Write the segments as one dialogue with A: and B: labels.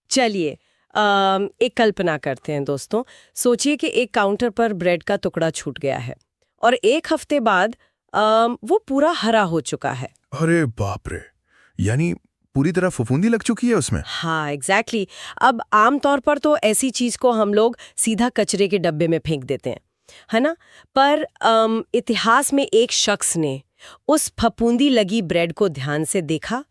A: चलिए एक कल्पना करते हैं दोस्तों। सोचिए कि एक काउंटर पर ब्रेड का टुकड़ा छूट गया है और एक हफ्ते बाद वो पूरा हरा हो चुका है।
B: अरे बाप रे, यानी पूरी तरह फफूंदी लग चुकी है उसमें।
A: हाँ एग्जैक्टली अब आमतौर पर तो ऐसी चीज को हम लोग सीधा कचरे के डब्बे में फेंक देते हैं, है ना। पर इतिहास में एक शख्स ने उस फफूंदी लगी ब्रेड को ध्यान से देखा,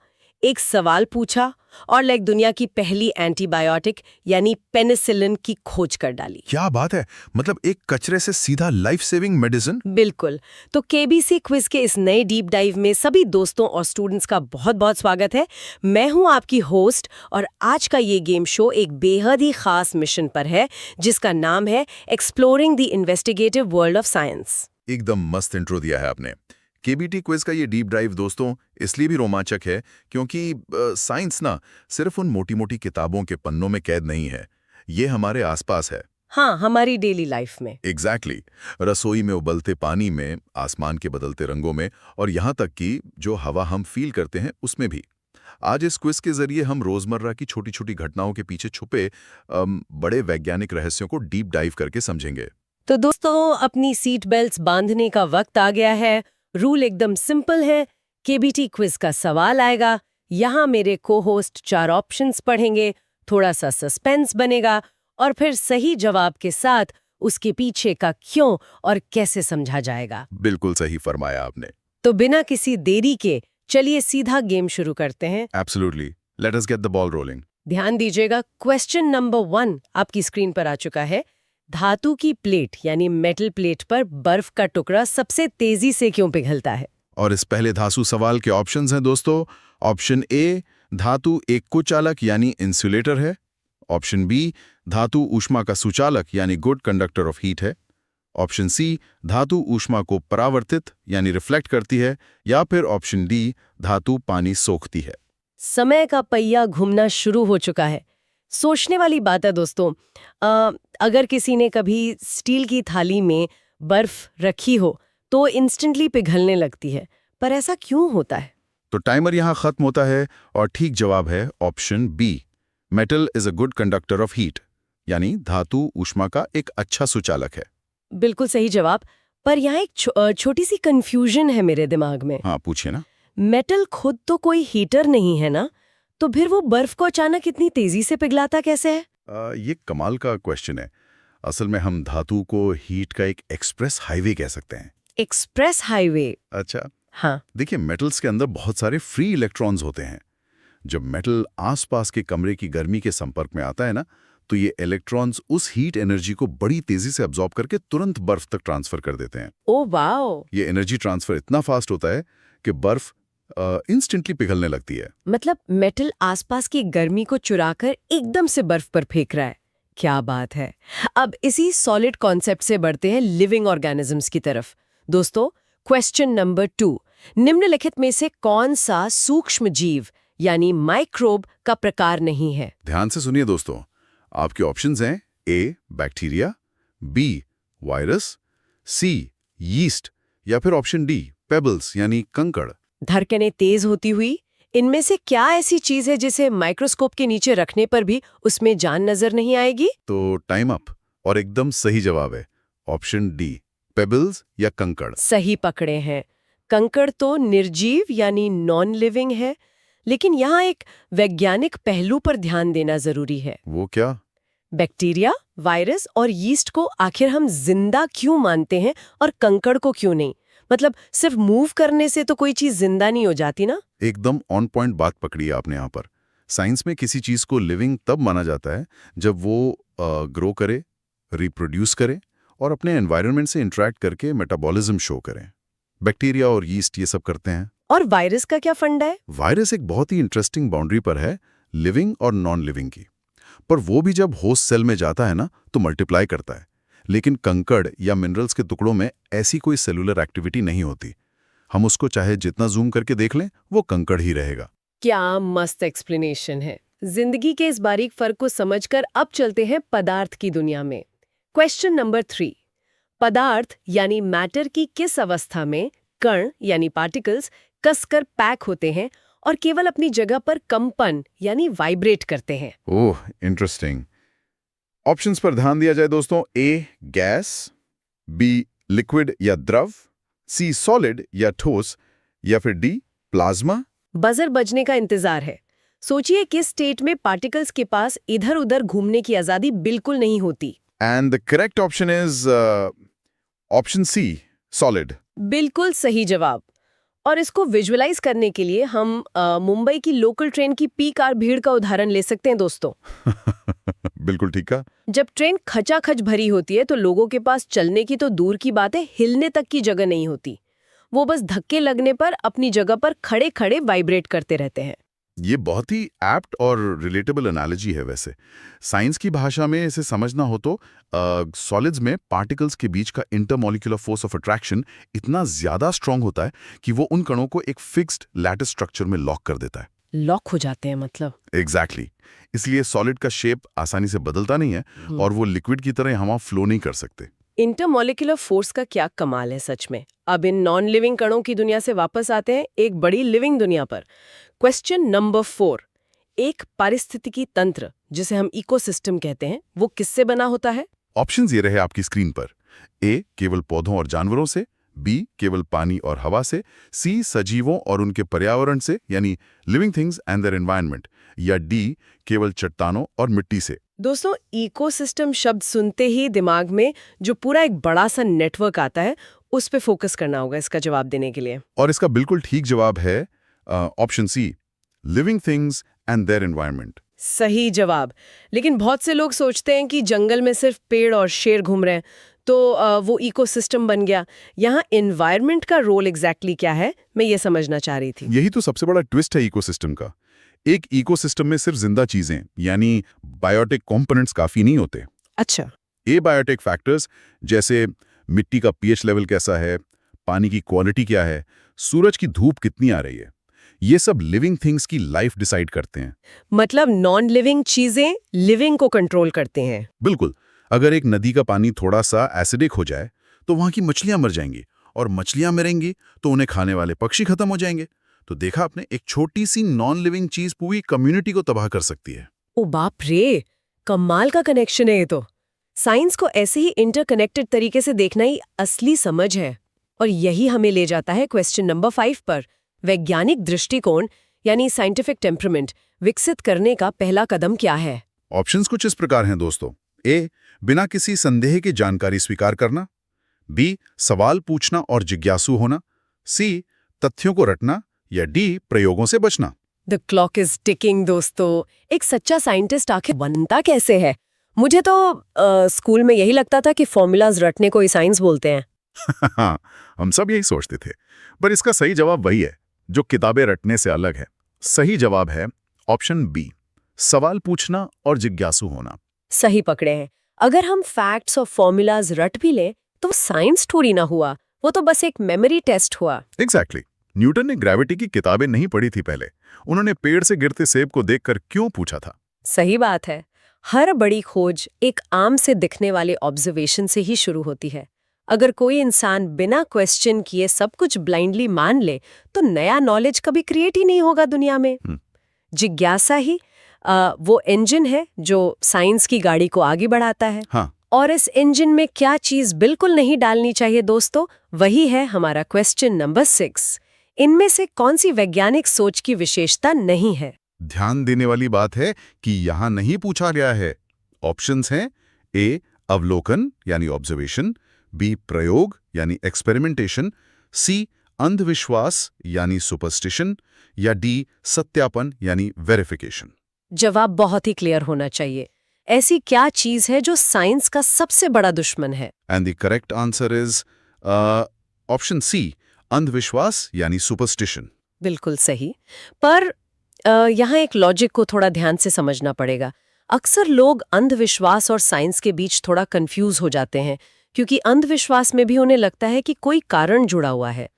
A: एक सवाल पूछा और दुनिया की पहली एंटीबायोटिक यानी पेनिसिलिन की खोज कर डाली।
B: क्या बात है, मतलब एक कचरे से सीधा लाइफ सेविंग मेडिसिन।
A: बिल्कुल। तो केबीसी क्विज के इस नए डीप डाइव में सभी दोस्तों और स्टूडेंट्स का बहुत बहुत स्वागत है। मैं हूं आपकी होस्ट और आज का ये गेम शो एक बेहद ही खास मिशन पर है जिसका नाम है exploring the investigative world of science.
B: एकदम मस्त इंट्रो दिया है आपने। केबीटी क्विज का ये डीप ड्राइव दोस्तों इसलिए भी रोमांचक है क्योंकि साइंस ना सिर्फ उन मोटी मोटी किताबों के पन्नों में कैद नहीं है, ये हमारे आसपास है।
A: हाँ, हमारी डेली लाइफ में।
B: एग्जैक्टली रसोई में उबलते पानी में, आसमान के बदलते रंगों में और यहाँ तक कि जो हवा हम फील करते हैं उसमें भी। आज इस क्विज के जरिए हम रोजमर्रा की छोटी छोटी घटनाओं के पीछे छुपे बड़े वैज्ञानिक रहस्यों को डीप डाइव करके समझेंगे।
A: तो दोस्तों अपनी सीट बेल्ट्स बांधने का वक्त आ गया है। रूल एकदम सिंपल है। केबीटी क्विज का सवाल आएगा, यहाँ मेरे को होस्ट 4 ऑप्शंस पढ़ेंगे, थोड़ा सा सस्पेंस बनेगा और फिर सही जवाब के साथ उसके पीछे का क्यों और कैसे समझा जाएगा।
B: बिल्कुल सही फरमाया आपने।
A: तो बिना किसी देरी के चलिए सीधा गेम शुरू करते हैं।
B: Absolutely, let us get the ball rolling.
A: ध्यान दीजिएगा, क्वेश्चन नंबर 1 आपकी स्क्रीन पर आ चुका है। धातु की प्लेट यानी मेटल प्लेट पर बर्फ का टुकड़ा सबसे तेजी से क्यों पिघलता है?
B: और इस पहले धातु सवाल के ऑप्शंस हैं दोस्तों। ऑप्शन ए, धातु एक कुचालक यानी इंसुलेटर है। ऑप्शन बी, धातु ऊष्मा का सुचालक यानी गुड कंडक्टर ऑफ हीट है। ऑप्शन सी, धातु ऊष्मा को परावर्तित यानी रिफ्लेक्ट करती है। या फिर ऑप्शन डी, धातु पानी सोखती है।
A: समय का पहिया घूमना शुरू हो चुका है। सोचने वाली बात है दोस्तों। अगर किसी ने कभी स्टील की थाली में बर्फ रखी हो तो इंस्टेंटली पिघलने लगती है, पर ऐसा क्यों होता है?
B: तो टाइमर यहाँ खत्म होता है और ठीक जवाब है option B, metal is a good conductor of heat, यानी धातु ऊष्मा का एक अच्छा सुचालक है।
A: बिल्कुल सही जवाब। पर यहाँ एक छोटी सी कंफ्यूजन है मेरे दिमाग में।
B: हाँ पूछिए ना।
A: मेटल खुद तो कोई हीटर नहीं है ना, तो फिर वो बर्फ को अचानक इतनी तेजी से पिघलाता कैसे है?
B: ये कमाल का क्वेश्चन है। असल में हम धातु को हीट का एक एक्सप्रेस हाईवे कह सकते हैं।
A: Express highway?
B: अच्छा,
A: हाँ।
B: देखिए मेटल्स के अंदर बहुत सारे फ्री इलेक्ट्रॉन्स होते हैं। जब मेटल आसपास के कमरे की गर्मी के संपर्क में आता है ना, तो ये इलेक्ट्रॉन्स उस हीट एनर्जी को बड़ी तेजी से अब्सॉर्ब करके तुरंत बर्फ तक ट्रांसफर कर देते हैं।
A: Oh wow!
B: ये एनर्जी ट्रांसफर इतना फास्ट होता है कि बर्फ इंस्टेंटली पिघलने लगती है।
A: मतलब मेटल आसपास की गर्मी को चुराकर एकदम से बर्फ पर फेंक रहा है। क्या बात है। अब इसी सॉलिड कॉन्सेप्ट से बढ़ते हैं लिविंग ऑर्गेनिजम्स की तरफ। दोस्तों, क्वेश्चन नंबर 2, निम्नलिखित में से कौन सा सूक्ष्म जीव यानी माइक्रोब का प्रकार नहीं है?
B: ध्यान से सुनिए दोस्तों, आपके ऑप्शंस हैं ए, बैक्टीरिया, बी, वायरस, सी, यीस्ट या फिर ऑप्शन डी, पेबल्स यानी कंकड़।
A: धड़कनें तेज होती हुई, इनमें से क्या ऐसी चीज है जिसे माइक्रोस्कोप के नीचे रखने पर भी उसमें जान नजर नहीं आएगी?
B: तो टाइम अप, और एकदम सही जवाब है ऑप्शन डी, पेबल्स या कंकड़।
A: सही पकड़े हैं। कंकड़ तो निर्जीव यानी नॉन लिविंग है, लेकिन यहाँ एक वैज्ञानिक पहलू पर ध्यान देना जरूरी है।
B: वो क्या?
A: बैक्टीरिया, वायरस और यीस्ट को आखिर हम जिंदा क्यों मानते हैं और कंकड़ को क्यों नहीं? मतलब सिर्फ मूव करने से तो कोई चीज जिंदा नहीं हो जाती ना?
B: एकदम ऑन पॉइंट बात पकड़ी है आपने यहाँ पर। साइंस में किसी चीज को लिविंग तब माना जाता है जब वो ग्रो करे, रिप्रोड्यूस करे और अपने एनवायरनमेंट से इंटरेक्ट करके मेटाबॉलिज्म शो करें। बैक्टीरिया और यीस्ट ये सब करते हैं।
A: और वायरस का क्या फंडा है?
B: वायरस एक बहुत ही इंटरेस्टिंग बाउंड्री पर है लिविंग और नॉन लिविंग की। पर वो भी जब होस्ट सेल में जाता है ना, तो मल्टीप्लाई करता है। लेकिन कंकड़ या मिनरल्स के टुकड़ों में ऐसी कोई सेलुलर एक्टिविटी नहीं होती। हम उसको चाहे जितना जूम करके देख लें, वो कंकड़ ही रहेगा।
A: क्या मस्त एक्सप्लेनेशन है। जिंदगी के इस बारीक फर्क को समझकर अब चलते हैं पदार्थ की दुनिया में। क्वेश्चन नंबर 3, पदार्थ यानी मैटर की किस अवस्था में कण यानी पार्टिकल्स कसकर पैक होते हैं और केवल अपनी जगह पर कंपन यानी वाइब्रेट करते हैं।
B: ओह, इंटरेस्टिंग। ऑप्शंस पर ध्यान दिया जाए दोस्तों। ए गैस, बी लिक्विड या द्रव, सी सॉलिड या ठोस, या फिर डी प्लाज्मा।
A: बजर बजने का इंतजार है। सोचिए किस स्टेट में पार्टिकल्स के पास इधर उधर घूमने की आजादी बिल्कुल नहीं होती।
B: And the correct option is option C, solid.
A: बिल्कुल सही जवाब। और इसको विजुअलाइज करने के लिए हम मुंबई की लोकल ट्रेन की पीक आवर भीड़ का उदाहरण ले सकते हैं दोस्तों।
B: बिल्कुल ठीक है।
A: जब ट्रेन खचाखच भरी होती है तो लोगों के पास चलने की तो दूर की बात है, हिलने तक की जगह नहीं होती। वो बस धक्के लगने पर अपनी जगह पर खड़े खड़े वाइब्रेट करते रहते हैं।
B: ये बहुत ही एप्ट और रिलेटेबल एनालॉजी है। वैसे साइंस की भाषा में इसे समझना हो तो सॉलिड्स में पार्टिकल्स के बीच का इंटरमॉलिक्यूलर फोर्स ऑफ अट्रैक्शन इतना ज्यादा स्ट्रांग होता है कि वो उन कणों को एक फिक्स्ड लैटिस स्ट्रक्चर में लॉक कर देता है।
A: लॉक हो जाते हैं मतलब?
B: एग्जैक्टली। इसलिए सॉलिड का शेप आसानी से बदलता नहीं है और वो लिक्विड की तरह हवा फ्लो नहीं कर सकते।
A: इंटरमॉलिक्यूलर फोर्स का क्या कमाल है सच में। अब इन नॉन लिविंग कणों की दुनिया से वापस आते हैं एक बड़ी लिविंग दुनिया पर। Question number 4। एक पारिस्थितिकी तंत्र जिसे हम इकोसिस्टम कहते हैं, वो किससे बना होता है?
B: ऑप्शंस ये रहे आपकी स्क्रीन पर। ए केवल पौधों और जानवरों से, बी केवल पानी और हवा से, सी सजीवों और उनके पर्यावरण से यानी living things and their environment, या डी केवल चट्टानों और मिट्टी से।
A: दोस्तों, इकोसिस्टम शब्द सुनते ही दिमाग में जो पूरा एक बड़ा सा नेटवर्क आता है, उस पे फोकस करना होगा इसका जवाब देने के लिए।
B: और इसका बिल्कुल ठीक जवाब है option C, living things and their environment.
A: सही जवाब। लेकिन बहुत से लोग सोचते हैं कि जंगल में सिर्फ पेड़ और शेर घूम रहे हैं तो वो इकोसिस्टम बन गया। यहाँ एनवायरनमेंट का रोल एग्जैक्टली क्या है, मैं ये समझना चाह रही थी।
B: यही तो सबसे बड़ा ट्विस्ट है इकोसिस्टम का। एक इकोसिस्टम में सिर्फ जिंदा चीजें यानी बायोटिक कंपोनेंट्स काफी नहीं होते।
A: अच्छा।
B: एबायोटिक फैक्टर्स जैसे मिट्टी का पीएच लेवल कैसा है, पानी की क्वालिटी क्या है, सूरज की धूप कितनी आ रही है, ये सब लिविंग थिंग्स की लाइफ डिसाइड करते हैं।
A: मतलब नॉन लिविंग चीजें लिविंग को कंट्रोल करते हैं।
B: बिल्कुल। अगर एक नदी का पानी थोड़ा सा एसिडिक हो जाए तो वहां की मछलियां मर जाएंगी, और मछलियां मरेंगी तो उन्हें खाने वाले पक्षी खत्म हो जाएंगे। तो देखा आपने, एक छोटी सी नॉन लिविंग चीज पूरी कम्युनिटी को तबाह कर सकती है।
A: ओ बाप रे, कमाल का कनेक्शन है ये तो। साइंस को ऐसे ही इंटरकनेक्टेड तरीके से देखना ही असली समझ है। और यही हमें ले जाता है क्वेश्चन नंबर 5 पर। वैज्ञानिक दृष्टिकोण यानी साइंटिफिक टेम्परामेंट विकसित करने का पहला कदम क्या है?
B: ऑप्शंस कुछ इस प्रकार हैं दोस्तों। ए बिना किसी संदेह की जानकारी स्वीकार करना, बी सवाल पूछना और जिज्ञासु होना, सी तथ्यों को रटना, या डी प्रयोगों से बचना।
A: द क्लॉक इज टिकिंग दोस्तों। एक सच्चा साइंटिस्ट आखिर बनता कैसे है? मुझे तो स्कूल में यही लगता था कि फॉर्मूलाज रटने को ही साइंस बोलते हैं।
B: हम सब यही सोचते थे, पर इसका सही जवाब वही है जो किताबें रटने से अलग है। सही जवाब है ऑप्शन बी, सवाल पूछना और जिज्ञासु होना।
A: सही पकड़े हैं। अगर हम फैक्ट्स और फॉर्मूलाज रट भी लें तो साइंस थोड़ी ना हुआ, वो तो बस एक मेमोरी टेस्ट हुआ।
B: एग्जैक्टली। न्यूटन ने ग्रेविटी की किताबें नहीं पढ़ी थी पहले, उन्होंने पेड़ से गिरते सेब को देखकर क्यों पूछा था।
A: सही बात है। हर बड़ी खोज एक आम से दिखने वाले ऑब्जर्वेशन से ही शुरू होती है। अगर कोई इंसान बिना क्वेश्चन किए सब कुछ ब्लाइंडली मान ले तो नया नॉलेज कभी क्रिएट ही नहीं होगा दुनिया में। जिज्ञासा ही वो इंजन है जो साइंस की गाड़ी को आगे बढ़ाता है।
B: हाँ।
A: और इस इंजन में क्या चीज बिल्कुल नहीं डालनी चाहिए दोस्तों, वही है हमारा क्वेश्चन नंबर 6। इनमें से कौन सी वैज्ञानिक सोच की विशेषता नहीं है?
B: ध्यान देने वाली बात है कि यहां नहीं पूछा गया है। ऑप्शंस हैं ए अवलोकन यानी ऑब्जर्वेशन, बी प्रयोग यानी एक्सपेरिमेंटेशन, सी अंधविश्वास यानी सुपरस्टिशन, या डी सत्यापन यानी वेरिफिकेशन।
A: जवाब बहुत ही क्लियर होना चाहिए। ऐसी क्या चीज है जो साइंस का सबसे बड़ा दुश्मन है?
B: And the correct answer is option C, अंधविश्वास यानी सुपरस्टिशन।
A: बिल्कुल सही। पर यहाँ एक लॉजिक को थोड़ा ध्यान से समझना पड़ेगा। अक्सर लोग अंधविश्वास और साइंस के बीच थोड़ा कंफ्यूज हो जाते हैं, क्योंकि अंधविश्वास में भी उन्हें लगता है कि कोई कारण जुड़ा हुआ है।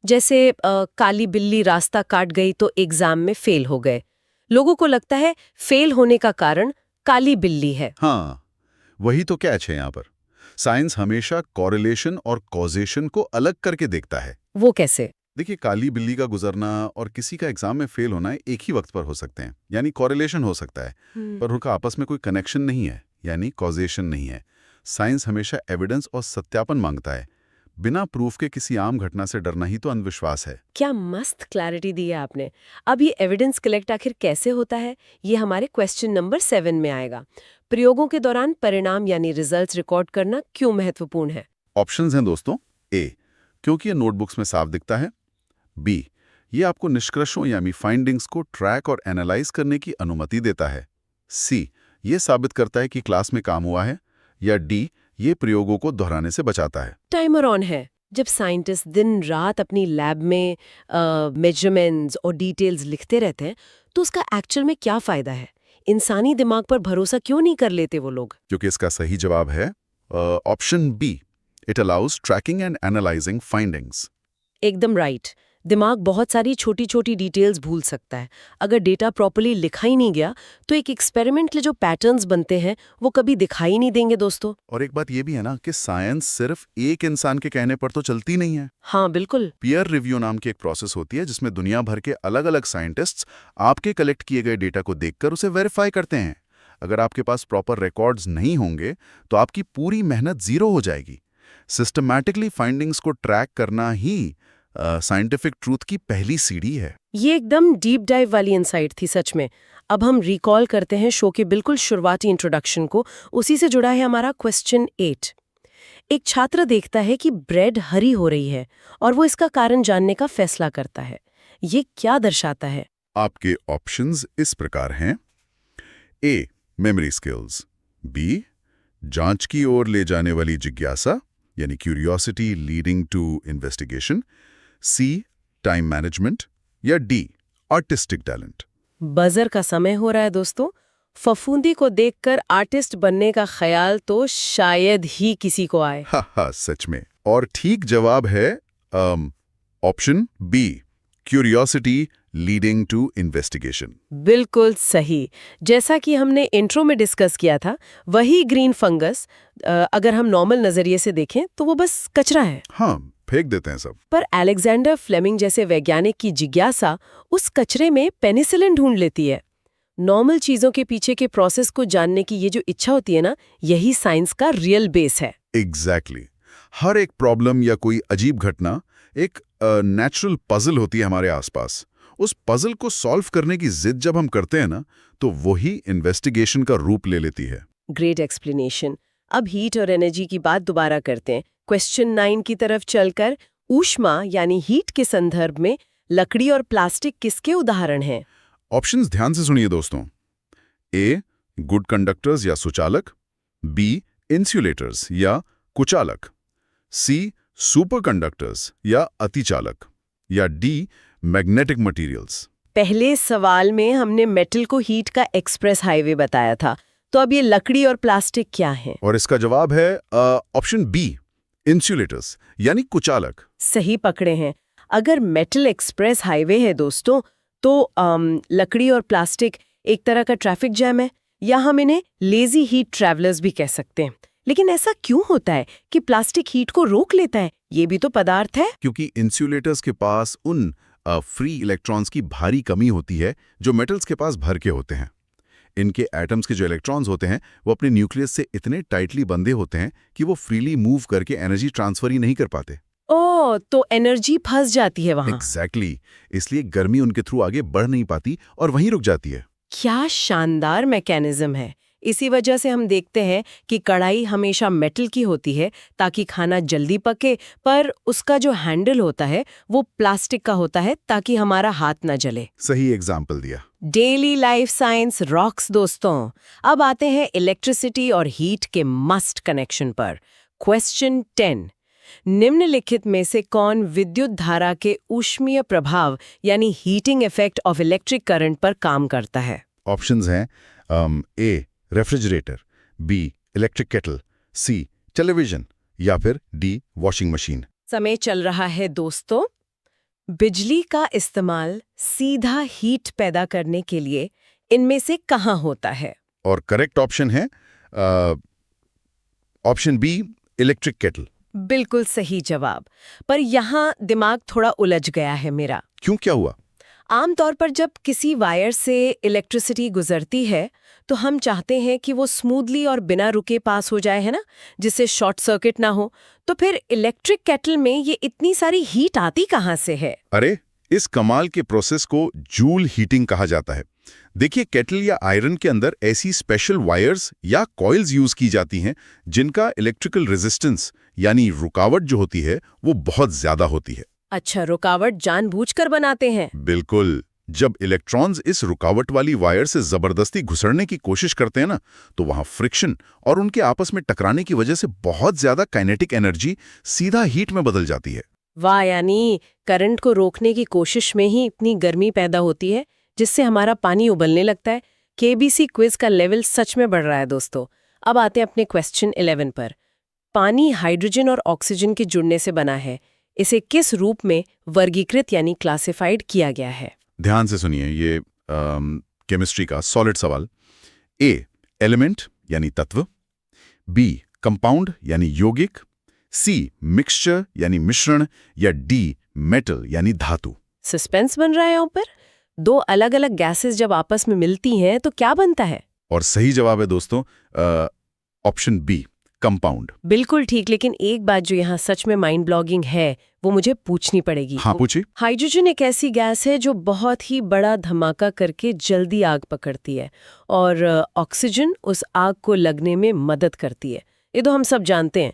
A: जैसे काली बिल्ली रास्ता काट गई तो एग्जाम में फेल हो गए। लोगों को लगता है फेल होने का कारण काली बिल्ली है।
B: हाँ, वही तो कैच है यहाँ पर। साइंस हमेशा कॉरिलेशन और कॉजेशन को अलग करके देखता है।
A: वो कैसे?
B: देखिए, काली बिल्ली का गुजरना और किसी का एग्जाम में फेल होना एक ही वक्त पर हो सकते हैं, यानी कॉरिलेशन हो सकता है, पर उनका आपस में कोई कनेक्शन नहीं है, यानी कॉजेशन नहीं है। साइंस हमेशा एविडेंस और सत्यापन मांगता है। बिना प्रूफ के किसी आम घटना से डरना ही तो अंधविश्वास है।
A: क्या मस्त क्लैरिटी दी है आपने। अब ये एविडेंस कलेक्ट आखिर कैसे होता है, ये हमारे क्वेश्चन नंबर 7 में आएगा। प्रयोगों के दौरान परिणाम यानी रिजल्ट्स रिकॉर्ड करना क्यों महत्वपूर्ण है?
B: ऑप्शंस हैं दोस्तों। ए, क्योंकि ये नोटबुक्स में साफ दिखता है। बी, ये आपको निष्कर्षों यानी फाइंडिंग्स को ट्रैक और एनालाइज करने की अनुमति देता है। सी, ये साबित करता है कि क्लास में काम हुआ है। या डी, ये प्रयोगों को दोहराने से बचाता है।
A: टाइमर ऑन है। जब साइंटिस्ट दिन रात अपनी लैब में मेजरमेंट्स और डिटेल्स लिखते रहते हैं, तो उसका एक्चुअल में क्या फायदा है? इंसानी दिमाग पर भरोसा क्यों नहीं कर लेते वो लोग?
B: क्योंकि इसका सही जवाब है option B, it allows tracking and analysing findings.
A: एकदम राइट। दिमाग बहुत सारी छोटी छोटी डिटेल्स भूल सकता है। अगर डेटा प्रॉपर्ली लिखा ही नहीं गया, तो एक एक्सपेरिमेंट के जो पैटर्न्स बनते हैं वो कभी दिखाई नहीं देंगे दोस्तों।
B: और एक बात ये भी है ना कि साइंस सिर्फ एक इंसान के कहने पर तो चलती नहीं है।
A: हाँ बिल्कुल।
B: पीयर रिव्यू नाम की एक प्रोसेस होती है जिसमें दुनिया भर के अलग अलग साइंटिस्ट्स आपके कलेक्ट किए गए डेटा को देखकर उसे वेरीफाई करते हैं। अगर आपके पास प्रॉपर रिकॉर्ड्स नहीं होंगे तो आपकी पूरी मेहनत जीरो हो जाएगी। सिस्टमैटिकली फाइंडिंग्स को ट्रैक करना ही साइंटिफिक ट्रूथ की पहली सीढ़ी है।
A: ये एकदम डीप डाइव वाली इनसाइट थी सच में। अब हम रिकॉल करते हैं शो के बिल्कुल शुरुआती इंट्रोडक्शन को। उसी से जुड़ा है हमारा क्वेश्चन 8। एक छात्र देखता है कि ब्रेड हरी हो रही है और वो इसका कारण जानने का फैसला करता है। ये क्या दर्शाता है?
B: आपके ऑप्शंस इस प्रकार हैं। ए, मेमोरी स्किल्स। बी, जांच की ओर ले जाने वाली जिज्ञासा यानी curiosity leading to investigation. C, time management. या डी, आर्टिस्टिक टैलेंट।
A: बजर का समय हो रहा है दोस्तों। फफूंदी को देखकर आर्टिस्ट बनने का ख्याल तो शायद ही किसी को आए।
B: हा, सच में। और ठीक जवाब है option B, curiosity leading to investigation.
A: बिल्कुल सही। जैसा कि हमने इंट्रो में डिस्कस किया था, वही ग्रीन फंगस अगर हम नॉर्मल नजरिए से देखें तो वो बस कचरा है।
B: हाँ, फेंक देते हैं सब।
A: पर अलेक्जेंडर फ्लेमिंग जैसे वैज्ञानिक की जिज्ञासा उस कचरे में पेनिसिलिन ढूंढ लेती है। नॉर्मल चीजों के पीछे के प्रोसेस को जानने की ये जो इच्छा होती है ना, यही साइंस का रियल बेस है।
B: एग्जैक्टली। हर एक प्रॉब्लम या कोई अजीब घटना एक नेचुरल पजल होती है हमारे आसपास। उस पजल को सॉल्व करने की जिद जब हम करते हैं ना, तो वही इन्वेस्टिगेशन का रूप ले लेती है।
A: Great explanation. अब हीट और एनर्जी की बात दोबारा करते हैं। क्वेश्चन 9 की तरफ चलकर ऊष्मा यानी हीट के संदर्भ में लकड़ी और प्लास्टिक किसके उदाहरण हैं?
B: ऑप्शंस ध्यान से सुनिए दोस्तों। ए, गुड कंडक्टर्स या सुचालक। बी, इंसुलेटर्स या कुचालक। सी, सुपर कंडक्टर्स या अतिचालक। या डी, मैग्नेटिक मटेरियल्स।
A: पहले सवाल में हमने मेटल को हीट का एक्सप्रेस हाईवे बताया था, तो अब ये लकड़ी और प्लास्टिक क्या है?
B: और इसका जवाब है ऑप्शन बी, इंसुलेटर्स यानी कुचालक।
A: सही पकड़े हैं। अगर मेटल एक्सप्रेस हाईवे है दोस्तों, तो लकड़ी और प्लास्टिक एक तरह का ट्रैफिक जैम है, या हम इन्हें लेजी हीट ट्रैवलर्स भी कह सकते हैं। लेकिन ऐसा क्यों होता है कि प्लास्टिक हीट को रोक लेता है? ये भी तो पदार्थ है।
B: क्योंकि इंसुलेटर्स के पास उन फ्री इलेक्ट्रॉन्स की भारी कमी होती है जो मेटल्स के पास भर के होते हैं। इनके एटम्स के जो इलेक्ट्रॉन्स होते हैं वो अपने न्यूक्लियस से इतने टाइटली बंधे होते हैं कि वो फ्रीली मूव करके एनर्जी ट्रांसफर ही नहीं कर पाते।
A: ओह, तो एनर्जी फंस जाती है वहां।
B: एग्जैक्टली। इसलिए गर्मी उनके थ्रू आगे बढ़ नहीं पाती और वहीं रुक जाती है।
A: क्या शानदार मैकेनिज्म है। इसी वजह से हम देखते हैं कि कढ़ाई हमेशा मेटल की होती है ताकि खाना जल्दी पके, पर उसका जो हैंडल होता है वो प्लास्टिक का होता है ताकि हमारा हाथ न जले।
B: सही एग्जाम्पल दिया।
A: डेली लाइफ साइंस रॉक्स दोस्तों। अब आते हैं इलेक्ट्रिसिटी और हीट के मस्ट कनेक्शन पर। क्वेश्चन 10। निम्नलिखित में से कौन विद्युत धारा के ऊष्मीय प्रभाव यानी heating effect of electric current पर काम करता है?
B: ऑप्शंस हैं A, refrigerator. B, electric kettle. C, television. या फिर डी, वॉशिंग मशीन।
A: समय चल रहा है दोस्तों। बिजली का इस्तेमाल सीधा हीट पैदा करने के लिए इनमें से कहाँ होता है?
B: और करेक्ट ऑप्शन है ऑप्शन बी, इलेक्ट्रिक केटल।
A: बिल्कुल सही जवाब। पर यहाँ दिमाग थोड़ा उलझ गया है मेरा।
B: क्यों, क्या हुआ?
A: आमतौर पर जब किसी वायर से इलेक्ट्रिसिटी गुजरती है तो हम चाहते हैं कि वो स्मूथली और बिना रुके पास हो जाए, है ना, जिससे शॉर्ट सर्किट ना हो। तो फिर इलेक्ट्रिक केटल में ये इतनी सारी हीट आती कहाँ से है?
B: अरे, इस कमाल के प्रोसेस को जूल हीटिंग कहा जाता है। देखिए, केटल या आयरन के अंदर ऐसी स्पेशल वायर्स या कॉइल्स यूज की जाती हैं जिनका इलेक्ट्रिकल रेजिस्टेंस यानी रुकावट जो होती है वो बहुत ज्यादा होती है।
A: अच्छा, रुकावट जानबूझकर बनाते हैं।
B: बिल्कुल। जब इलेक्ट्रॉन्स इस रुकावट वाली वायर से जबरदस्ती घुसड़ने की कोशिश करते हैं ना, तो वहां फ्रिक्शन और उनके आपस में टकराने की वजह से बहुत ज्यादा काइनेटिक एनर्जी सीधा हीट में बदल जाती है।
A: वाह, यानी करंट को रोकने की कोशिश में ही इतनी गर्मी पैदा होती है जिससे हमारा पानी उबलने लगता है। केबीसी क्विज का लेवल सच में बढ़ रहा है दोस्तों। अब आते हैं अपने क्वेश्चन 11 पर। पानी हाइड्रोजन और ऑक्सीजन के जुड़ने से बना है। इसे किस रूप में वर्गीकृत यानी क्लासिफाइड किया गया है?
B: ध्यान से सुनिए, ये केमिस्ट्री का सॉलिड सवाल। ए, एलिमेंट यानी तत्व। बी, कंपाउंड यानी यौगिक। सी, मिक्सचर यानी मिश्रण। या डी, मेटल यानी धातु।
A: सस्पेंस बन रहा है यहाँ पर। दो अलग अलग गैसेस जब आपस में मिलती हैं तो क्या बनता है?
B: और सही जवाब है दोस्तों ऑप्शन बी, कंपाउंड।
A: बिल्कुल ठीक, लेकिन एक बात जो यहाँ सच में माइंड ब्लॉगिंग है वो मुझे पूछनी पड़ेगी।
B: हाँ, पूछिए।
A: हाइड्रोजन एक ऐसी गैस है जो बहुत ही बड़ा धमाका करके जल्दी आग पकड़ती है और ऑक्सीजन उस आग को लगने में मदद करती है। ये तो हम सब जानते हैं।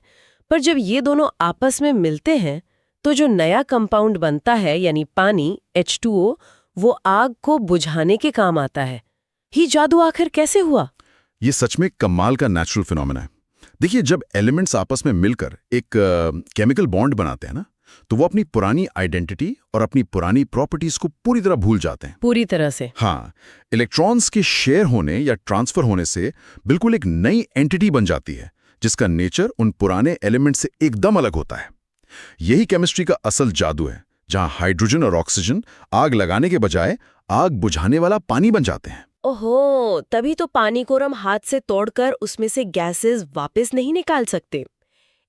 A: पर जब ये दोनों आपस में मिलते हैं तो जो नया कंपाउंड बनता है यानी पानी H2O, वो आग को बुझाने के काम आता है। ही जादू आखिर कैसे हुआ?
B: ये सच में कमाल का नेचुरल फिनोमेना है। देखिए, जब एलिमेंट्स आपस में मिलकर एक केमिकल बॉन्ड बनाते हैं ना, तो वो अपनी पुरानी आइडेंटिटी और अपनी पुरानी प्रॉपर्टीज को पूरी तरह भूल जाते हैं।
A: पूरी तरह से?
B: हाँ, इलेक्ट्रॉन्स के शेयर होने या ट्रांसफर होने से बिल्कुल एक नई एंटिटी बन जाती है जिसका नेचर उन पुराने एलिमेंट से एकदम अलग होता है। यही केमिस्ट्री का असल जादू है, जहां हाइड्रोजन और ऑक्सीजन आग लगाने के बजाय आग बुझाने वाला पानी बन जाते हैं।
A: ओहो, तभी तो पानी को हम हाथ से तोड़कर उसमें से गैसेस वापस नहीं निकाल सकते।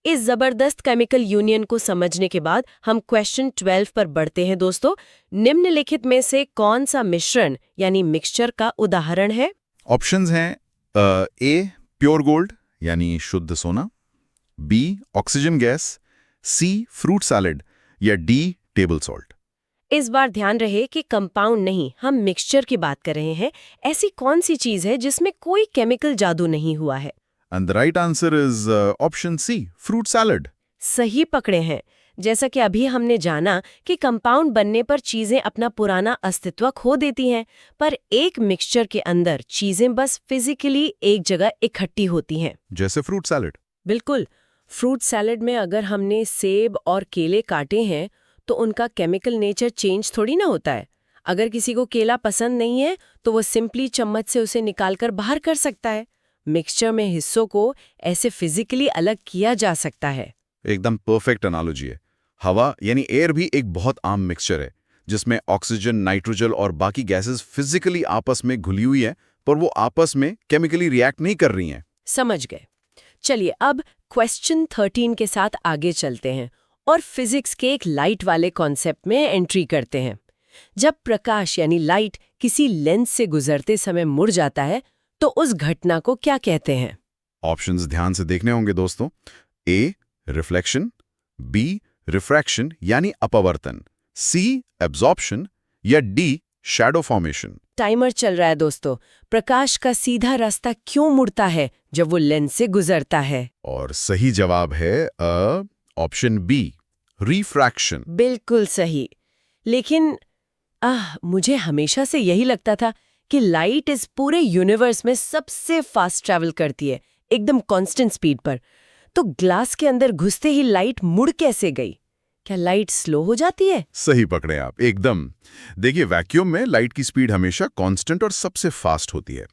A: इस जबरदस्त केमिकल यूनियन को समझने के बाद हम क्वेश्चन 12 पर बढ़ते हैं दोस्तों। निम्नलिखित में से कौन सा मिश्रण यानी मिक्सचर का उदाहरण है?
B: ऑप्शंस हैं ए, प्योर गोल्ड यानी शुद्ध सोना। B, oxygen gas. C, fruit salad. या डी, टेबल सॉल्ट।
A: इस बार ध्यान रहे कि कंपाउंड नहीं, हम मिक्सचर की बात कर रहे हैं। ऐसी कौन सी चीज है जिसमें कोई केमिकल जादू नहीं हुआ है?
B: And the right answer is option C, fruit salad.
A: सही पकड़े हैं। जैसा कि अभी हमने जाना कि कंपाउंड बनने पर चीजें अपना पुराना अस्तित्व खो देती हैं, पर एक मिक्सचर के अंदर चीजें बस फिजिकली एक जगह इकट्ठी होती हैं।
B: जैसे फ्रूट सैलेड।
A: बिल्कुल। फ्रूट सैलेड में अगर हमने सेब और केले काटे हैं तो उनका केमिकल नेचर चेंज थोड़ी ना होता है। अगर किसी को केला पसंद नहीं है तो वो सिंपली चम्मच से उसे निकालकर बाहर कर सकता है। मिक्सचर में हिस्सों को ऐसे फिजिकली अलग किया जा सकता है।
B: एकदम परफेक्ट एनालॉजी है। हवा यानी एयर भी एक बहुत आम मिक्सचर है जिसमें ऑक्सीजन, नाइट्रोजन और बाकी गैसेस फिजिकली आपस में घुली हुई है, पर वो आपस में केमिकली रिएक्ट नहीं कर रही हैं।
A: समझ गए। चलिए अब क्वेश्चन 13 के साथ आगे चलते हैं और फिजिक्स के एक लाइट वाले कॉन्सेप्ट में एंट्री करते हैं। जब प्रकाश यानी लाइट किसी लेंस से गुजरते समय मुड़ जाता है तो उस घटना को क्या कहते हैं?
B: ऑप्शंस ध्यान से देखने होंगे दोस्तों। ए, रिफ्लेक्शन। बी, रिफ्रैक्शन यानी अपवर्तन। सी, एब्जॉर्प्शन। या डी, शैडो फॉर्मेशन।
A: टाइमर चल रहा है दोस्तों। प्रकाश का सीधा रास्ता क्यों मुड़ता है जब वो लेंस से गुजरता है?
B: और सही जवाब है ऑप्शन बी, रिफ्रैक्शन।
A: बिल्कुल सही। लेकिन मुझे हमेशा से यही लगता था कि लाइट इस पूरे यूनिवर्स में सबसे फास्ट ट्रैवल करती है, एकदम कांस्टेंट स्पीड पर। तो ग्लास के अंदर घुसते ही लाइट मुड़ कैसे गई? क्या लाइट स्लो हो जाती है?
B: सही पकड़े आप, एकदम। देखिए, वैक्यूम में लाइट की स्पीड हमेशा कांस्टेंट और सबसे फास्ट होती है,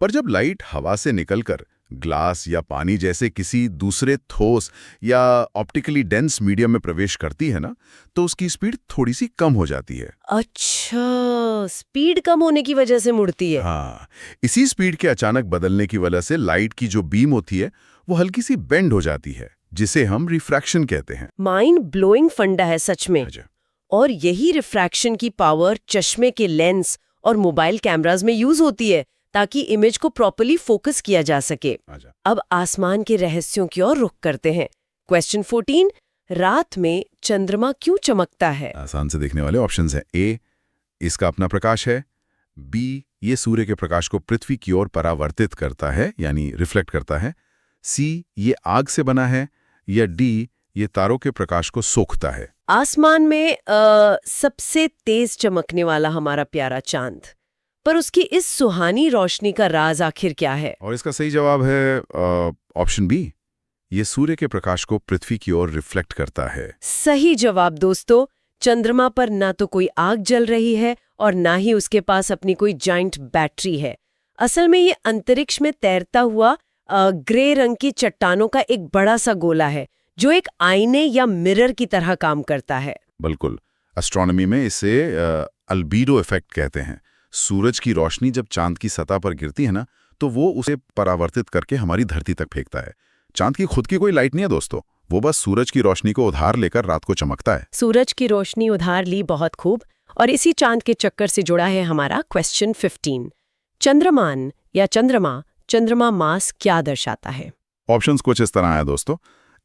B: पर जब लाइट हवा से निकलकर ग्लास या पानी जैसे किसी दूसरे ठोस या ऑप्टिकली डेंस मीडियम में प्रवेश करती है ना, तो उसकी स्पीड थोड़ी सी कम हो जाती है।
A: अच्छा, स्पीड कम होने की वजह से मुड़ती है।
B: हाँ, इसी स्पीड के अचानक बदलने की वजह से लाइट की जो बीम होती है वो हल्की सी बेंड हो जाती है, जिसे हम रिफ्रैक्शन कहते हैं।
A: माइंड ब्लोइंग फंडा है सच में।
B: अच्छा,
A: और यही रिफ्रैक्शन की पावर चश्मे के लेंस और मोबाइल कैमरास में यूज होती है ताकि इमेज को प्रॉपर्ली फोकस किया जा सके।
B: अच्छा।
A: अब आसमान के रहस्यों की ओर रुख करते हैं। क्वेश्चन 14, रात में चंद्रमा क्यों चमकता है?
B: आसान से देखने वाले ऑप्शंस हैं। ए, इसका अपना प्रकाश है। बी, ये सूर्य के प्रकाश को पृथ्वी की ओर परावर्तित करता है यानी रिफ्लेक्ट करता है। सी, ये आग से बना है। या डी, ये तारों के प्रकाश को सोखता है।
A: आसमान में सबसे तेज चमकने वाला हमारा प्यारा चांद, पर उसकी इस सुहानी रोशनी का राज आखिर क्या है?
B: और इसका सही जवाब है ऑप्शन बी, ये सूर्य के प्रकाश को पृथ्वी की ओर रिफ्लेक्ट करता है।
A: सही जवाब दोस्तों। चंद्रमा पर ना तो कोई आग जल रही है और ना ही उसके पास अपनी कोई जाइंट बैटरी है। असल में ये अंतरिक्ष में तैरता हुआ ग्रे रंग की चट्टानों का एक बड़ा सा गोला है जो एक आईने या मिरर की तरह काम करता है।
B: बिल्कुल, एस्ट्रोनॉमी में इसे अल्बीडो इफेक्ट कहते हैं। सूरज की रोशनी जब चांद की सतह पर गिरती है ना, तो वो उसे परावर्तित करके हमारी धरती तक फेंकता है। चांद की खुद की कोई लाइट नहीं है दोस्तों, वो बस सूरज की रोशनी को उधार लेकर रात को चमकता है।
A: सूरज की रोशनी उधार ली, बहुत खूब। और इसी चांद के चक्कर से जुड़ा है हमारा क्वेश्चन 15। चंद्रमान या चंद्रमा मास क्या दर्शाता है?
B: ऑप्शंस कुछ इस तरह है दोस्तों।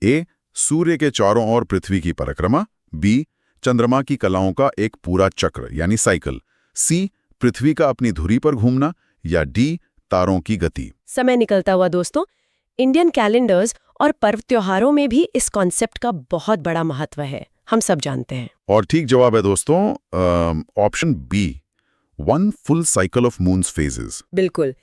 B: ए, सूर्य के चारों ओर पृथ्वी की परिक्रमा। बी, चंद्रमा की कलाओं का एक पूरा चक्र यानी साइकिल। सी, पृथ्वी का अपनी धुरी पर घूमना। या डी, तारों की गति।
A: समय निकलता हुआ दोस्तों, इंडियन कैलेंडर्स और पर्व त्योहारों में भी इस कॉन्सेप्ट का बहुत बड़ा महत्व है, हम सब जानते हैं।
B: और ठीक जवाब है दोस्तों option B, 1 full cycle of moons phases.
A: बिल्कुल,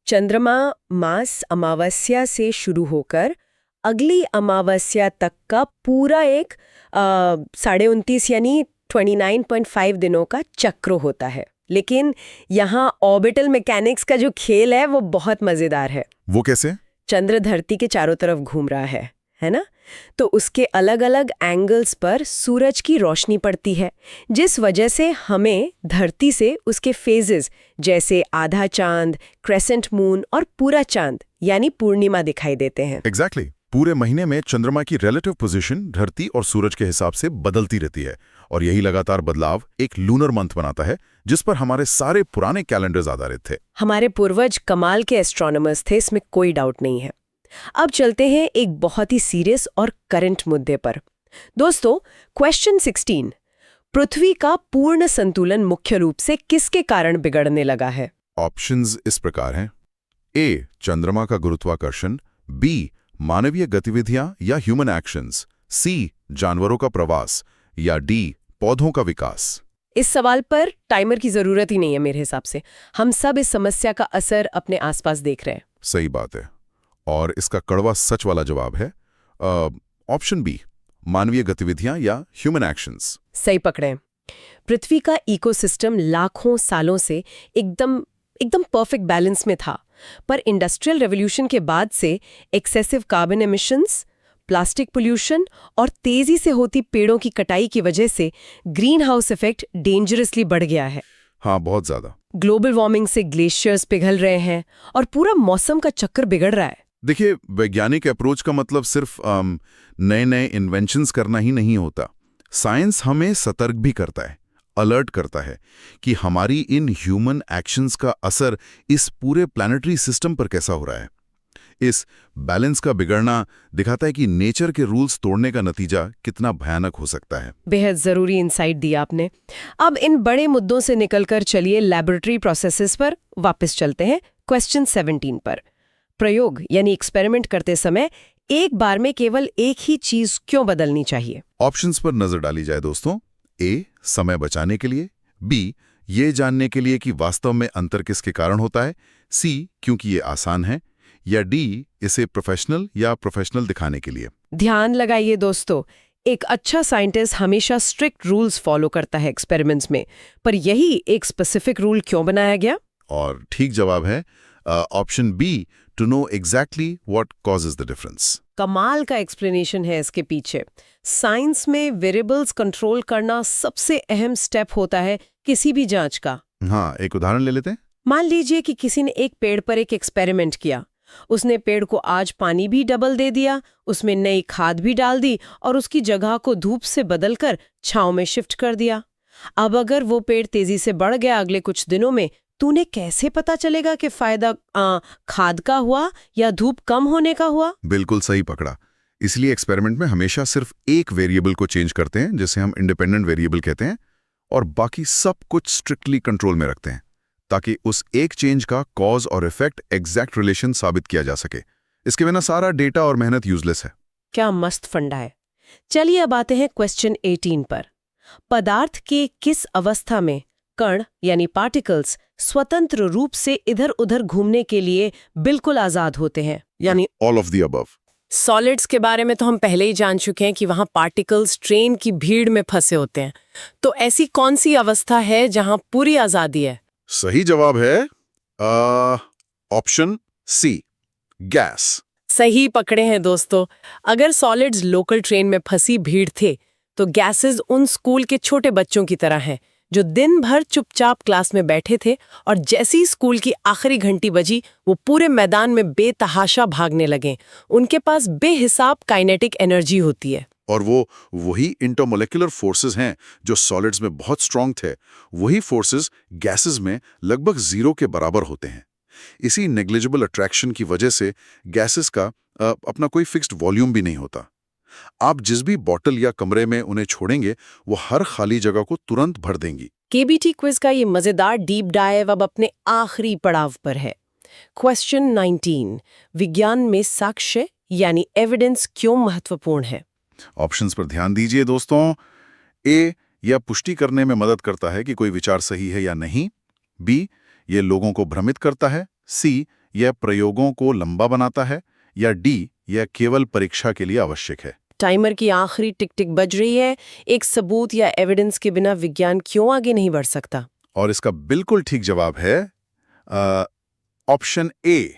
A: चंद्रमा मास अमावस्या से शुरू होकर अगली अमावस्या तक का पूरा एक 29.5 यानी 29.5 दिनों का चक्र होता है। लेकिन यहाँ ऑर्बिटल मैकेनिक्स का जो खेल है वो बहुत मजेदार है।
B: वो कैसे?
A: चंद्र धरती के चारों तरफ घूम रहा है ना? तो उसके अलग अलग एंगल्स पर सूरज की रोशनी पड़ती है, जिस वजह से हमें धरती से उसके फेजेस जैसे आधा चांद, क्रेसेंट मून और पूरा चांद यानी पूर्णिमा दिखाई देते हैं।
B: एग्जैक्टली। पूरे महीने में चंद्रमा की रिलेटिव पोजीशन धरती और सूरज के हिसाब से बदलती रहती है, और यही लगातार बदलाव एक लूनर मंथ बनाता है जिस पर हमारे सारे पुराने कैलेंडर्स आधारित थे।
A: हमारे पूर्वज कमाल के एस्ट्रोनॉमर्स थे, इसमें कोई डाउट नहीं है। अब चलते हैं एक बहुत ही सीरियस और करंट मुद्दे पर। दोस्तों, क्वेश्चन 16, पृथ्वी का पूर्ण संतुलन मुख्य रूप से किसके कारण बिगड़ने लगा है?
B: ऑप्शंस इस प्रकार हैं। ए, चंद्रमा का गुरुत्वाकर्षण। बी, मानवीय गतिविधियां या ह्यूमन एक्शंस। सी, जानवरों का प्रवास। या डी, पौधों का विकास।
A: इस सवाल पर टाइमर की जरूरत ही नहीं है मेरे हिसाब से। हम सब इस समस्या का असर अपने आसपास देख रहे हैं।
B: सही बात है, और इसका कड़वा सच वाला जवाब है ऑप्शन बी, मानवीय गतिविधियां या ह्यूमन एक्शंस।
A: सही पकड़े। पृथ्वी का इकोसिस्टम लाखों सालों से एकदम परफेक्ट बैलेंस में था, पर इंडस्ट्रियल रेवोल्यूशन के बाद से excessive carbon emissions, plastic pollution और तेजी से होती पेड़ों की कटाई की वजह से ग्रीन हाउस इफेक्ट डेंजरसली बढ़ गया है।
B: हाँ, बहुत ज्यादा।
A: ग्लोबल वार्मिंग से ग्लेशियर्स पिघल रहे हैं और पूरा मौसम का चक्कर बिगड़ रहा है।
B: देखिए, वैज्ञानिक अप्रोच का मतलब सिर्फ नए नए इन्वेंशंस करना ही नहीं होता। साइंस हमें सतर्क भी करता है, अलर्ट करता है कि हमारी इन ह्यूमन एक्शंस का असर इस पूरे प्लैनेटरी सिस्टम पर कैसा हो रहा है। इस बैलेंस का बिगड़ना दिखाता है कि नेचर के रूल्स तोड़ने का नतीजा कितना भयानक हो सकता है।
A: बेहद जरूरी इंसाइट दिया आपने। अब इन बड़े मुद्दों से निकलकर चलिए लैबोरेटरी प्रोसेसेस पर वापस चलते हैं। क्वेश्चन 17 पर, प्रयोग यानी एक्सपेरिमेंट करते समय एक बार में केवल एक ही चीज क्यों बदलनी चाहिए?
B: ऑप्शंस पर नजर डाली जाए दोस्तों। ए, समय बचाने के लिए। बी, ये जानने के लिए कि वास्तव में अंतर किसके कारण होता है। सी, क्योंकि ये आसान है। या डी, इसे प्रोफेशनल दिखाने के लिए।
A: ध्यान लगाइए दोस्तों, एक अच्छा साइंटिस्ट हमेशा स्ट्रिक्ट रूल्स फॉलो करता है एक्सपेरिमेंट्स में, पर यही एक स्पेसिफिक रूल क्यों बनाया गया?
B: और ठीक जवाब है option B, to know exactly what causes the difference.
A: कमाल का एक्सप्लेनेशन है इसके पीछे। साइंस में वेरिएबल्स कंट्रोल करना सबसे अहम स्टेप होता है किसी भी जांच का।
B: हाँ, एक उदाहरण ले लेते हैं।
A: मान लीजिए कि किसी ने एक पेड़ पर एक एक्सपेरिमेंट किया उसने पेड़ को आज पानी भी डबल दे दिया, उसमें नई खाद भी डाल दी और उसकी जगह को धूप से बदलकर छांव में शिफ्ट कर दिया। अब अगर वो पेड़ तेजी से बढ़ गया अगले कुछ दिनों में, तूने कैसे पता चलेगा कि फायदा खाद का हुआ या धूप कम होने का हुआ?
B: बिल्कुल सही पकड़ा। इसलिए एक्सपेरिमेंट में हमेशा सिर्फ एक वेरिएबल को चेंज करते हैं, जिसे हम इंडिपेंडेंट वेरिएबल कहते हैं, और बाकी सब कुछ स्ट्रिक्टली कंट्रोल में रखते हैं, ताकि उस एक चेंज का कॉज और इफेक्ट एग्जैक्ट रिलेशन साबित किया जा सके। इसके बिना सारा डेटा और मेहनत यूजलेस है।
A: क्या मस्त फंडा है। चलिए अब आते हैं क्वेश्चन 18 पर। पदार्थ के किस अवस्था में कण यानी पार्टिकल्स स्वतंत्र रूप से इधर उधर घूमने के लिए बिल्कुल आजाद होते हैं? यानी
B: all of the above.
A: Solids के बारे में तो हम पहले ही जान चुके हैं कि वहां पार्टिकल्स ट्रेन की भीड़ में फंसे होते हैं। तो ऐसी कौन सी अवस्था है जहां पूरी आजादी है?
B: सही जवाब है ऑप्शन सी, गैस।
A: सही पकड़े हैं दोस्तों। अगर सॉलिड्स लोकल ट्रेन में फंसी भीड़ थे, तो गैसेस उन स्कूल के छोटे बच्चों की तरह हैं जो दिन भर चुपचाप क्लास में बैठे थे और जैसे ही स्कूल की आखिरी घंटी बजी वो पूरे मैदान में बेतहाशा भागने लगे। उनके पास बेहिसाब काइनेटिक एनर्जी होती है।
B: और वो वही इंटरमोलेक्युलर फोर्सेस हैं जो सॉलिड्स में बहुत स्ट्रांग थे। वही फोर्सेस गैसेस में लगभग 0 के बराबर होते हैं। इसी नेग्लिजिबल अट्रैक्शन की वजह से गैसेस का अपना कोई फिक्स्ड वॉल्यूम भी नहीं होता। आप जिस भी बॉटल या कमरे में उन्हें छोड़ेंगे, वो हर खाली जगह को तुरंत भर देंगी।
A: केबीटी क्विज का ये मजेदार डीप डाइव अब अपने आखिरी पड़ाव पर है। क्वेश्चन 19, विज्ञान में साक्ष्य यानी एविडेंस क्यों महत्वपूर्ण है?
B: ऑप्शंस पर ध्यान दीजिए दोस्तों। ए, यह पुष्टि करने में मदद करता है कि कोई विचार सही है या नहीं। बी, यह लोगों को भ्रमित करता है। सी, यह प्रयोगों को लंबा बनाता है। या डी, यह केवल परीक्षा के लिए आवश्यक है।
A: टाइमर की आखिरी टिक टिक बज रही है। एक सबूत या एविडेंस के बिना विज्ञान क्यों आगे नहीं बढ़ सकता?
B: और इसका बिल्कुल ठीक जवाब है ऑप्शन ए,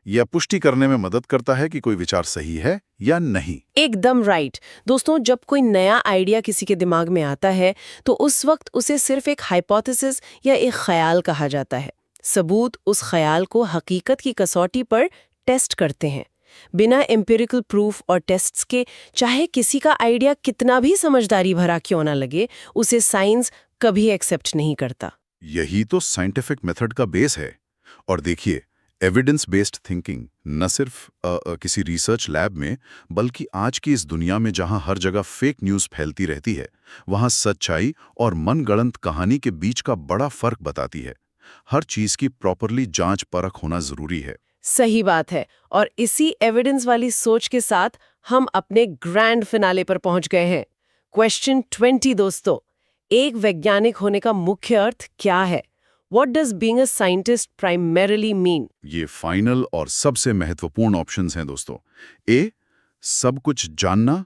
B: यह पुष्टि करने में मदद करता है कि कोई विचार सही है या नहीं।
A: एकदम राइट। दोस्तों, जब कोई नया आइडिया किसी के दिमाग में आता है तो उस वक्त उसे सिर्फ एक हाइपोथेसिस या एक ख्याल कहा जाता है। सबूत उस ख्याल को हकीकत की कसौटी पर टेस्ट करते हैं। बिना एम्पिरिकल प्रूफ और टेस्ट्स के चाहे किसी का आइडिया कितना भी समझदारी भरा क्यों ना लगे, उसे साइंस कभी एक्सेप्ट नहीं करता।
B: यही तो साइंटिफिक मेथड का बेस है। और देखिए, एविडेंस बेस्ड थिंकिंग न सिर्फ किसी रिसर्च लैब में, बल्कि आज की इस दुनिया में जहां हर जगह फेक न्यूज़ फैलती रहती है, वहां सच्चाई और मनगढ़ंत कहानी के बीच का बड़ा फर्क बताती है। हर चीज़ की प्रॉपरली जांच परख होना जरूरी है।
A: सही बात है। और इसी एविडेंस वाली सोच के साथ हम अपने ग्रैंड फिनाले पर पहुंच गए हैं। क्वेश्चन 20 दोस्तों, एक वैज्ञानिक होने का मुख्य अर्थ क्या है? What does being a scientist primarily mean?
B: ये फाइनल और सबसे महत्वपूर्ण ऑप्शंस हैं दोस्तों। ए, सब कुछ जानना।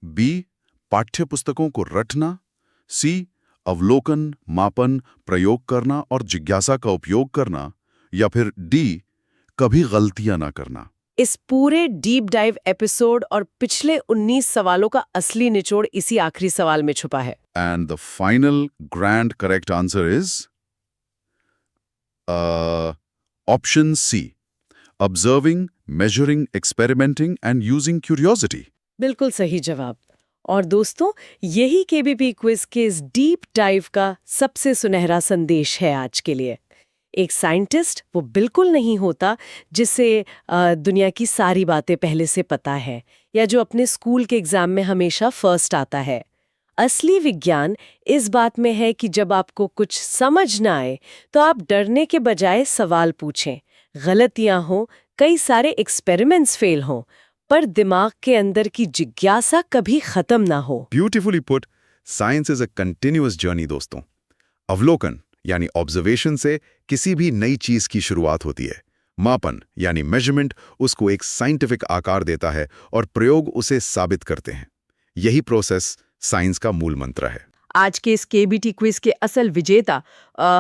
B: बी, पाठ्य पुस्तकों को रटना। सी, अवलोकन, मापन, प्रयोग करना और जिज्ञासा का उपयोग करना। या फिर डी, कभी गलतियां ना करना।
A: इस पूरे डीप डाइव एपिसोड और पिछले 19 सवालों का असली निचोड़ इसी आखिरी सवाल में छुपा है।
B: And the final grand correct answer is option C, observing, measuring, experimenting and using curiosity.
A: बिल्कुल सही जवाब। और दोस्तों, यही केबीपी क्विज के इस डीप डाइव का सबसे सुनहरा संदेश है आज के लिए। एक साइंटिस्ट वो बिल्कुल नहीं होता जिसे दुनिया की सारी बातें पहले से पता है, या जो अपने स्कूल के एग्जाम में हमेशा फर्स्ट आता है। असली विज्ञान इस बात में है कि जब आपको कुछ समझ ना आए तो आप डरने के बजाय सवाल पूछें, गलतियां हों, कई सारे एक्सपेरिमेंट्स फेल हों, पर दिमाग के अंदर की जिज्ञासा कभी खत्म ना हो।
B: Beautifully put. Science is a continuous journey दोस्तों। अवलोकन यानी ऑब्जर्वेशन से किसी भी नई चीज की शुरुआत होती है। मापन यानी मेजरमेंट उसको एक साइंटिफिक आकार देता है और प्रयोग उसे साबित करते हैं। यही प्रोसेस साइंस का मूल मंत्र है।
A: आज के इस केबीटी क्विज के असल विजेता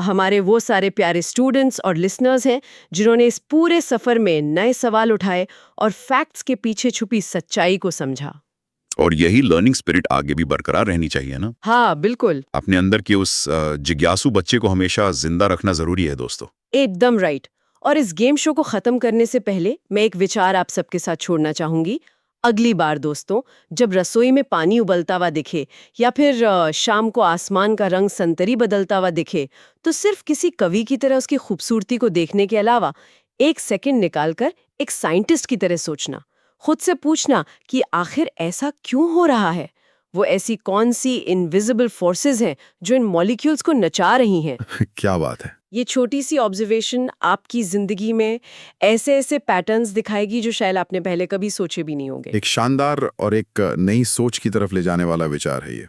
A: हमारे वो सारे प्यारे स्टूडेंट्स और लिसनर्स हैं जिन्होंने इस पूरे सफर में नए सवाल उठाए और फैक्ट्स के पीछे छुपी सच्चाई को समझा।
B: और यही लर्निंग स्पिरिट आगे भी बरकरार रहनी चाहिए ना।
A: हाँ बिल्कुल।
B: अपने अंदर के उस जिज्ञासु बच्चे को हमेशा जिंदा रखना जरूरी है दोस्तों।
A: एकदम राइट। और इस गेम शो को खत्म करने से पहले मैं एक विचार आप सबके साथ छोड़ना चाहूंगी। अगली बार दोस्तों, जब रसोई में पानी उबलता हुआ दिखे या फिर शाम को आसमान का रंग संतरी बदलता हुआ दिखे, तो सिर्फ किसी कवि की तरह उसकी खूबसूरती को देखने के अलावा एक सेकंड निकालकर एक साइंटिस्ट की तरह सोचना, खुद से पूछना कि आखिर ऐसा क्यों हो रहा है। वो ऐसी कौन सी इनविजिबल फोर्सेस हैं जो इन मॉलिक्यूल्स को नचा रही हैं।
B: क्या बात है।
A: ये छोटी सी ऑब्जर्वेशन आपकी जिंदगी में ऐसे ऐसे पैटर्न्स दिखाएगी जो शायद आपने पहले कभी सोचे भी नहीं होंगे।
B: एक शानदार और एक नई सोच की तरफ ले जाने वाला विचार है ये।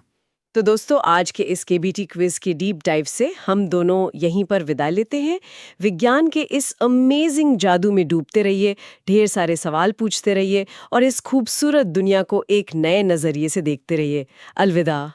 A: तो दोस्तों, आज के इस केबीटी क्विज के डीप डाइव से हम दोनों यहीं पर विदा लेते हैं। विज्ञान के इस अमेजिंग जादू में डूबते रहिए, ढेर सारे सवाल पूछते रहिए और इस खूबसूरत दुनिया को एक नए नजरिए से देखते रहिए। अलविदा।